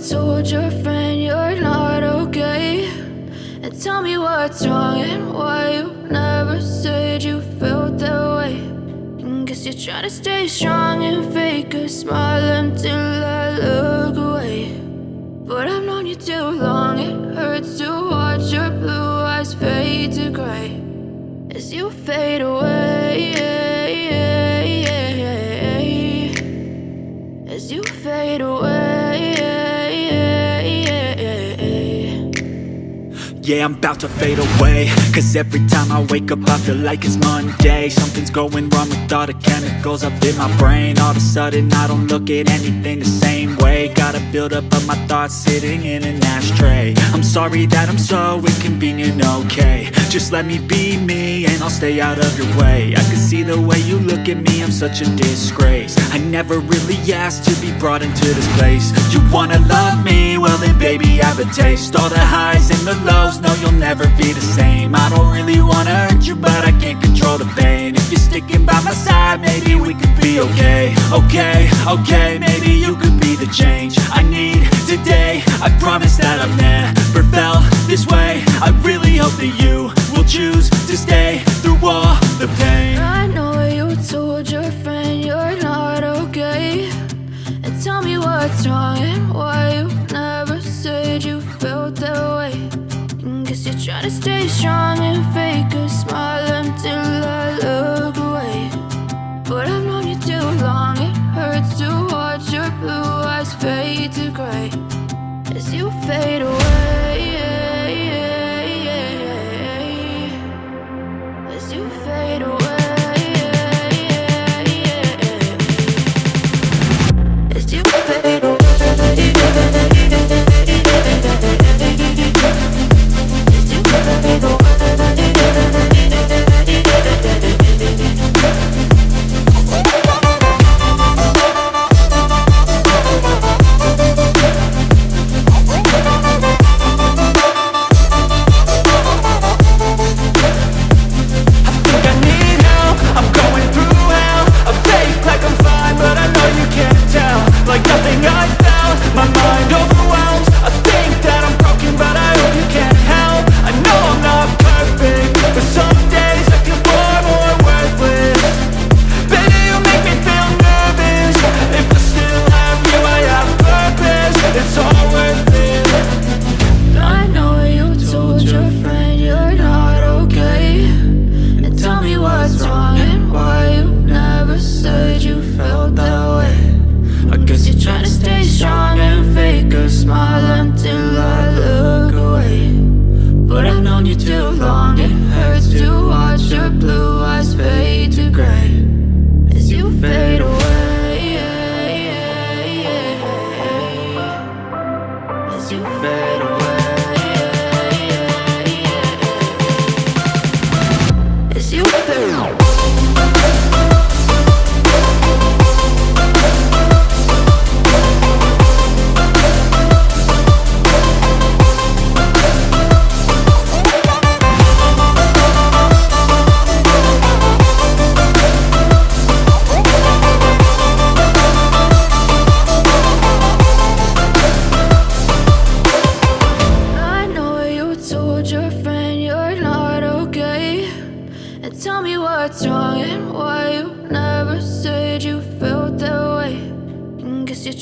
told your friend you're not okay, and tell me what's wrong and why you never said you felt that way. And guess you're trying to stay strong and fake a smile until I look away. But I've known you too long, it hurts to watch your blue eyes fade to gray as you fade away, as you fade away. Yeah, I'm about to fade away, cause every time I wake up I feel like it's Monday. Something's going wrong with all the chemicals up in my brain. All of a sudden I don't look at anything the same way. Gotta build up of my thoughts sitting in an ashtray. I'm sorry that I'm so inconvenient, okay. Just let me be me and I'll stay out of your way. I can see the way you look at me, I'm such a disgrace. I never really asked to be brought into this place. You wanna love me? Well then baby I have a taste. All the highs and the lows, no you'll never be the same. I don't really wanna hurt you but I can't control the pain. If you're sticking by my side maybe we could be okay. Okay, maybe you could be the change I need today. I promise that I've never felt this way. I really hope that you will choose to stay through all the pain. I know you told your friend you're not okay, and tell me what's wrong and why you never said you felt that way. And guess you're trying to stay strong and fake a smile until I look away. But I've known you too long, it hurts to watch your blue eyes fade to gray as you fade away, as you fade away, as you fade away.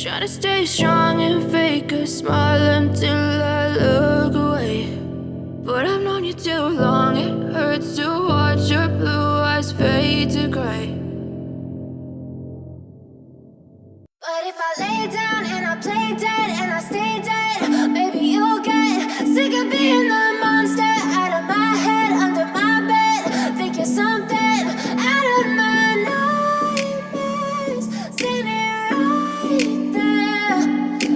Try to stay strong and fake a smile until I look away. But I've known you too long, it hurts to watch your blue eyes fade to gray. But if I lay down and I play dead and I stay dead, maybe you'll get sick of being the monster out of my head, under my bed. Think you're something out of my nightmares, standing right there.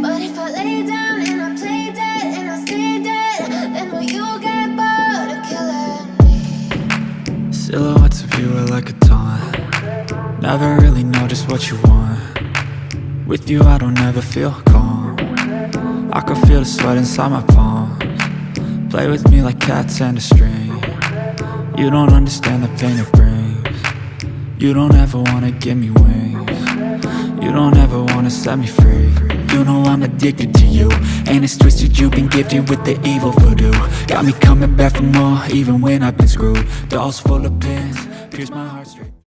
But if I lay down and I play dead and I stay dead, then will you get bored of killing me? Silhouettes of you are like a taunt. Never really know just what you want. With you I don't ever feel calm. I can feel the sweat inside my palms. Play with me like cats and a string. You don't understand the pain it brings. You don't ever wanna give me wings. You don't ever wanna set me free. You know I'm addicted to you. And it's twisted, you've been gifted with the evil voodoo. Got me coming back for more, even when I've been screwed. Dolls full of pins, pierce my heart straight.